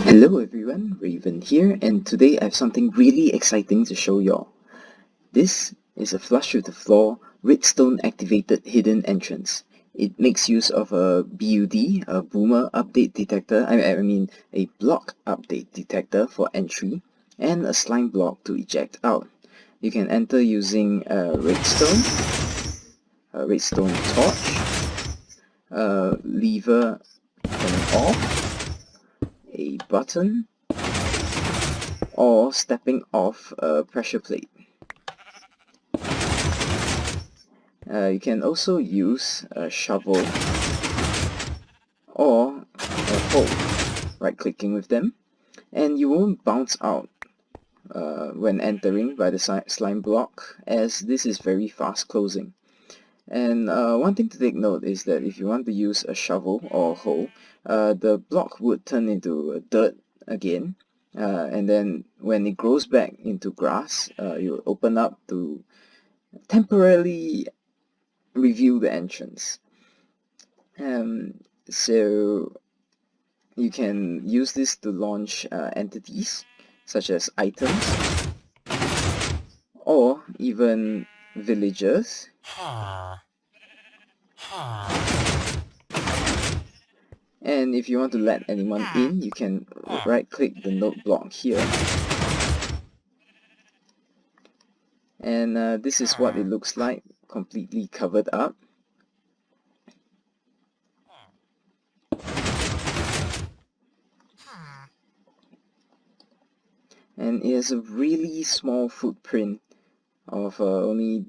Hello everyone, Raven here, and today I have something really exciting to show y'all. This is a flush with the floor redstone activated hidden entrance. It makes use of a BUD, a boomer update detector, I mean a block update detector for entry, and a slime block to eject out. You can enter using a redstone torch, a lever turning off, a button, or stepping off a pressure plate. You can also use a shovel or a hoe, right-clicking with them, and you won't bounce out when entering by the slime block, as this is very fast closing. And one thing to take note is that if you want to use a shovel or hoe, the block would turn into dirt again, and then when it grows back into grass, you open up to temporarily reveal the entrance. So you can use this to launch entities such as items or even villagers. And if you want to let anyone in, you can right-click the note block here. And this is what it looks like, completely covered up. And it has a really small footprint of only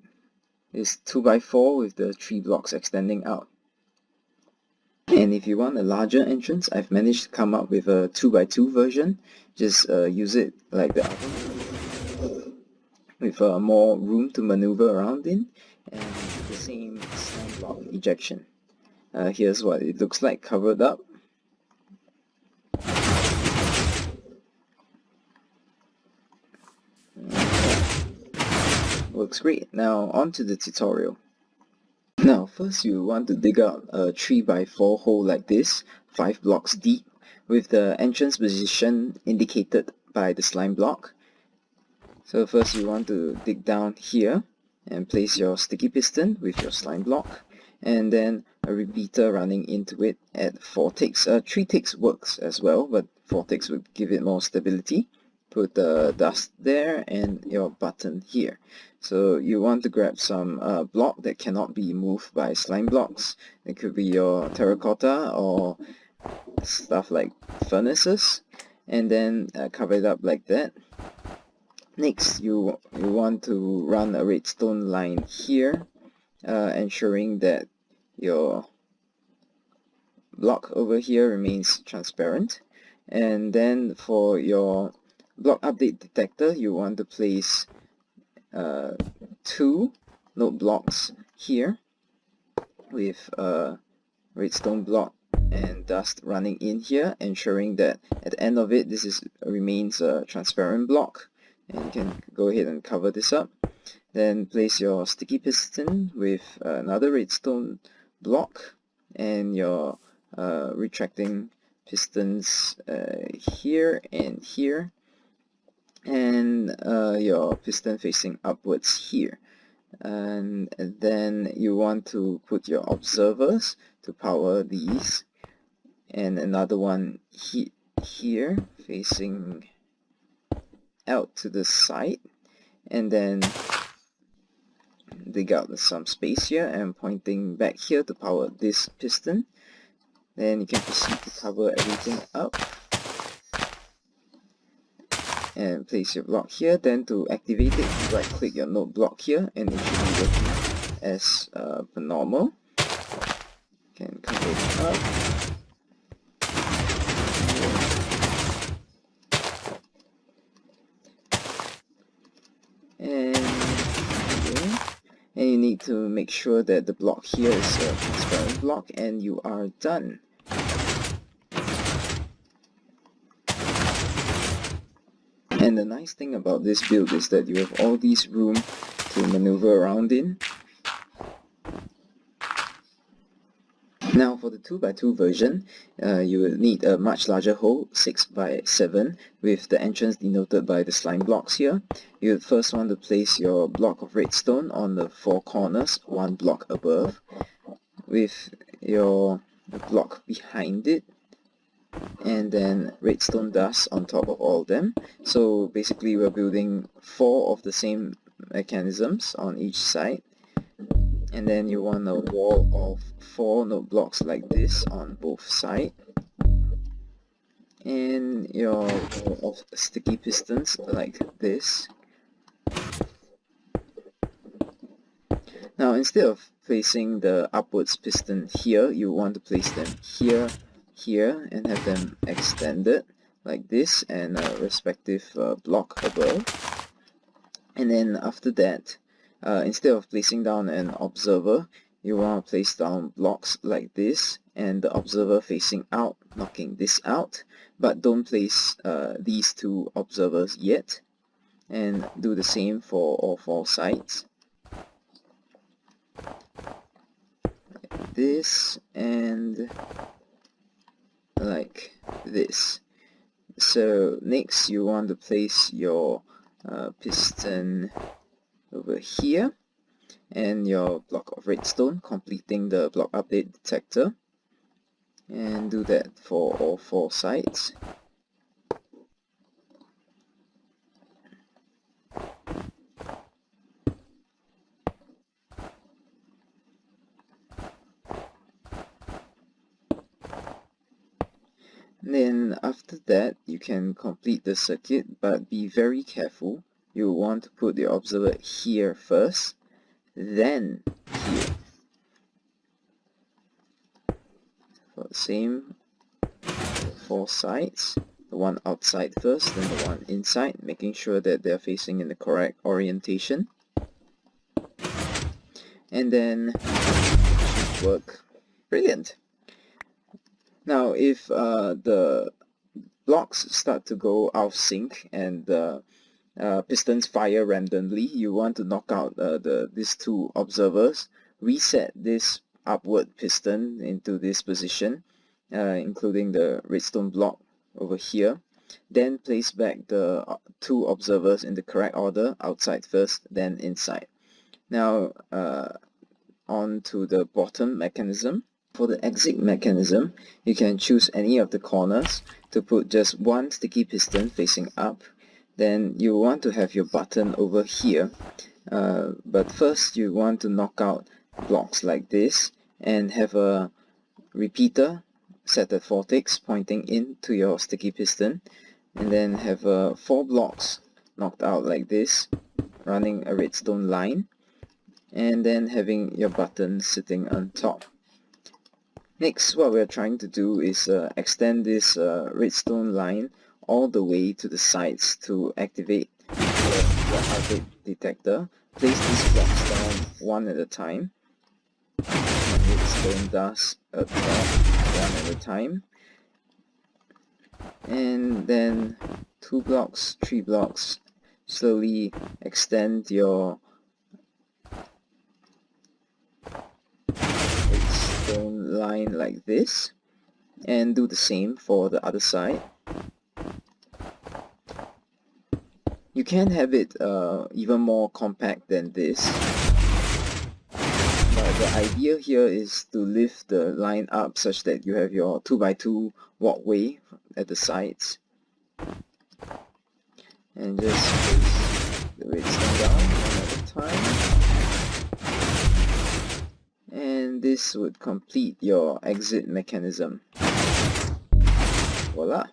this 2x4 with the 3 blocks extending out. And if you want a larger entrance, I've managed to come up with a 2x2 version. Just use it like the other, with more room to maneuver around in, and the same slime block ejection. Here's what it looks like covered up. Works great. Now on to the tutorial. Now first you want to dig out a 3x4 hole like this, 5 blocks deep, with the entrance position indicated by the slime block. So first you want to dig down here and place your sticky piston with your slime block, and then a repeater running into it at 4 ticks. 3 ticks works as well, but 4 ticks would give it more stability. Put the dust there and your button here. So you want to grab some block that cannot be moved by slime blocks. It could be your terracotta or stuff like furnaces, and then cover it up like that. Next, you want to run a redstone line here, ensuring that your block over here remains transparent. And then for your block update detector, you want to place 2 note blocks here with a redstone block and dust running in here, ensuring that at the end of it this remains a transparent block. And you can go ahead and cover this up. Then place your sticky piston with another redstone block and your retracting pistons here and here, and your piston facing upwards here. And then you want to put your observers to power these, and another one here facing out to the side, and then dig out some space here and pointing back here to power this piston. Then you can proceed to cover everything up and place your block here. Then to activate it, right click your node block here and it should be working as per normal. You can cover it up. and you need to make sure that the block here is a transparent block, and you are done. And the nice thing about this build is that you have all these room to maneuver around in. Now for the 2x2 version, you will need a much larger hole, 6x7, with the entrance denoted by the slime blocks here. You would first want to place your block of redstone on the 4 corners, 1 block above, with your block behind it, and then redstone dust on top of all of them. So basically we're building 4 of the same mechanisms on each side. And then you want a wall of 4 note blocks like this on both sides, and your wall of sticky pistons like this. Now instead of placing the upwards piston here, you want to place them here, here, and have them extended like this, and a respective block above. And then after that, instead of placing down an observer, you want to place down blocks like this, and the observer facing out, knocking this out. But don't place these 2 observers yet, and do the same for all 4 sides. Like this, and like this. So next you want to place your piston over here, and your block of redstone, completing the block update detector, and do that for all 4 sides. Then after that you can complete the circuit, but be very careful. You want to put the observer here first, then here. For the same 4 sides, the one outside first, then the one inside, making sure that they're facing in the correct orientation. And then it should work. Brilliant! Now if the blocks start to go out of sync and the pistons fire randomly, you want to knock out these 2 observers, reset this upward piston into this position, including the redstone block over here, then place back the 2 observers in the correct order, outside first, then inside. Now on to the bottom mechanism. For the exit mechanism, you can choose any of the corners to put just 1 sticky piston facing up. Then you want to have your button over here, but first you want to knock out blocks like this and have a repeater set at 4 ticks pointing into your sticky piston, and then have 4 blocks knocked out like this, running a redstone line, and then having your button sitting on top. Next, what we're trying to do is extend this redstone line all the way to the sides to activate the update detector. Place these blocks down one at a time. Redstone dust up top one at a time. And then 2 blocks, 3 blocks. Slowly extend your redstone line like this, and do the same for the other side. You can have it even more compact than this, but the idea here is to lift the line up such that you have your 2x2 walkway at the sides, and just place the redstone down one at a time, and this would complete your exit mechanism. Voila!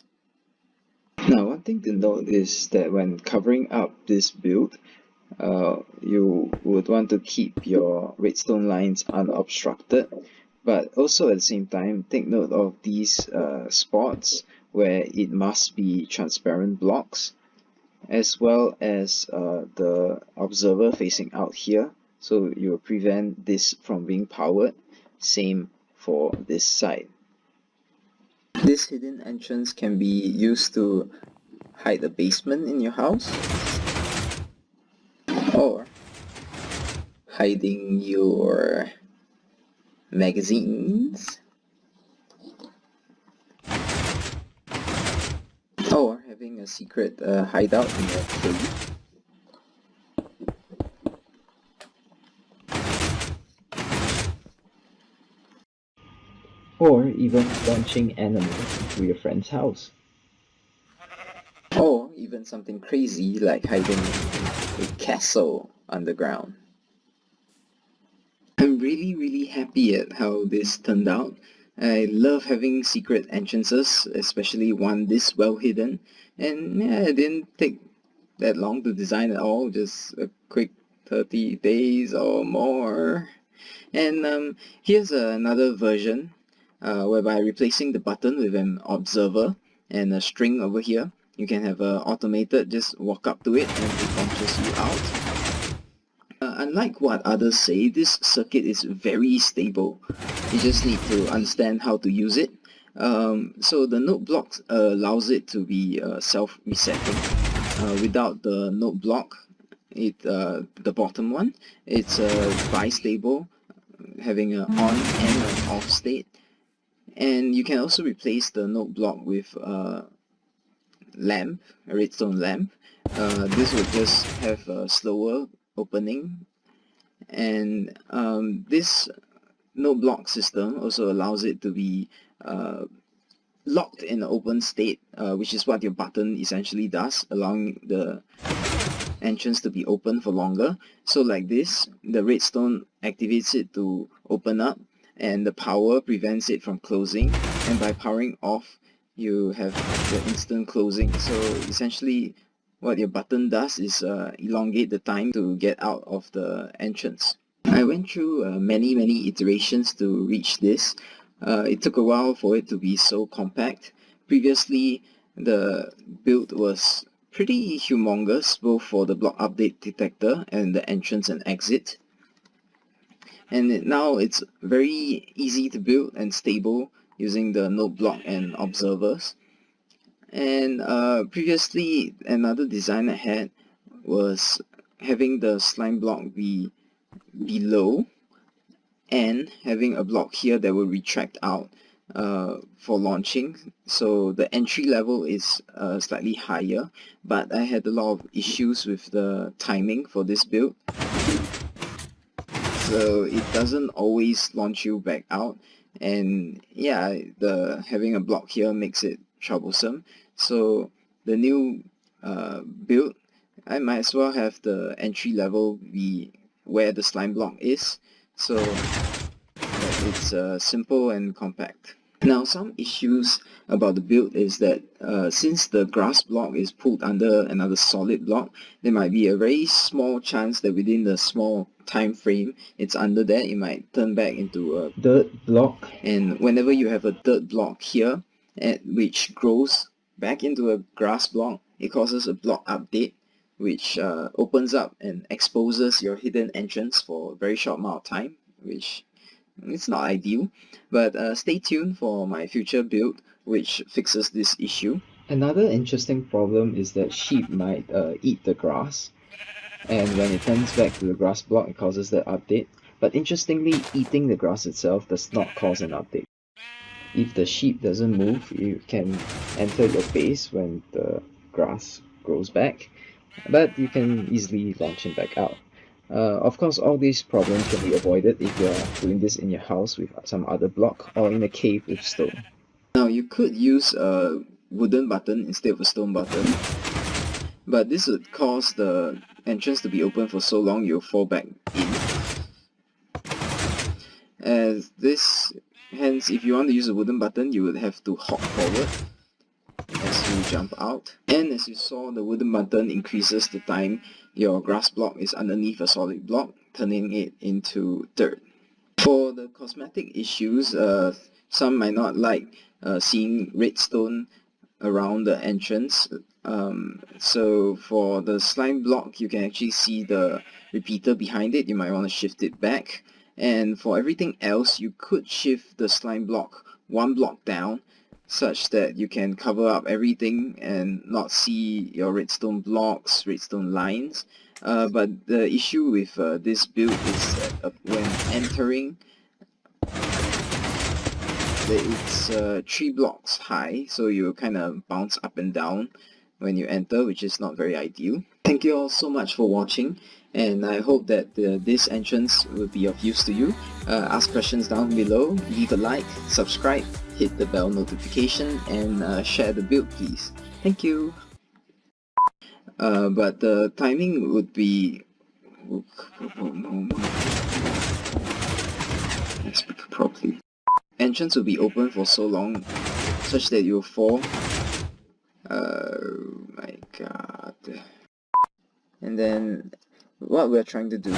Now, one thing to note is that when covering up this build, you would want to keep your redstone lines unobstructed, but also at the same time take note of these spots where it must be transparent blocks, as well as the observer facing out here so you will prevent this from being powered. Same for this side. This hidden entrance can be used to hide the basement in your house, or hiding your magazines, or having a secret hideout in your cave. Or even launching animals into your friend's house. Or even something crazy like hiding a castle underground. I'm really happy at how this turned out. I love having secret entrances, especially one this well hidden. And yeah, it didn't take that long to design at all, just a quick 30 days or more. And here's another version whereby replacing the button with an observer and a string over here, you can have a automated just walk up to it and it launches you out. Unlike what others say, this circuit is very stable. You just need to understand how to use it. So the note block allows it to be self-resetting. Without the note block, the bottom one, it's bistable, having an on and an off state. And you can also replace the note block with a lamp, a redstone lamp. This would just have a slower opening, and this note block system also allows it to be locked in an open state, which is what your button essentially does, allowing the entrance to be open for longer. So like this, the redstone activates it to open up, and the power prevents it from closing, and by powering off you have the instant closing. So essentially what your button does is elongate the time to get out of the entrance. I went through many iterations to reach this. It took a while for it to be so compact. Previously the build was pretty humongous, both for the block update detector and the entrance and exit. And now it's very easy to build and stable using the note block and observers. And previously another design I had was having the slime block be below and having a block here that will retract out for launching. So the entry level is slightly higher, but I had a lot of issues with the timing for this build. So it doesn't always launch you back out, and yeah, the having a block here makes it troublesome. So the new build, I might as well have the entry level be where the slime block is, so that it's simple and compact. Now, some issues about the build is that since the grass block is pulled under another solid block, there might be a very small chance that within the small time frame it's under there, it might turn back into a dirt block. And whenever you have a dirt block here, which grows back into a grass block, it causes a block update, which opens up and exposes your hidden entrance for a very short amount of time, which it's not ideal, but stay tuned for my future build which fixes this issue. Another interesting problem is that sheep might eat the grass, and when it turns back to the grass block it causes that update. But interestingly, eating the grass itself does not cause an update. If the sheep doesn't move, you can enter your base when the grass grows back, but you can easily launch it back out. Of course, all these problems can be avoided if you are doing this in your house with some other block or in a cave with stone. Now, you could use a wooden button instead of a stone button, but this would cause the entrance to be open for so long you'll fall back in. Hence, if you want to use a wooden button, you would have to hop forward as you jump out. And as you saw, the wooden button increases the time your grass block is underneath a solid block, turning it into dirt. For the cosmetic issues, some might not like seeing redstone around the entrance. So for the slime block, you can actually see the repeater behind it. You might want to shift it back. And for everything else, you could shift the slime block one block down, such that you can cover up everything and not see your redstone blocks, redstone lines. But the issue with this build is that when entering, it's 3 blocks high, so you kind of bounce up and down when you enter, which is not very ideal. Thank you all so much for watching, and I hope that this entrance will be of use to you. Ask questions down below, leave a like, subscribe, hit the bell notification, and share the build please. Thank you! But the timing would be... Let's speak properly. Entrance will be open for so long such that you'll fall. Oh my god. And then what we're trying to do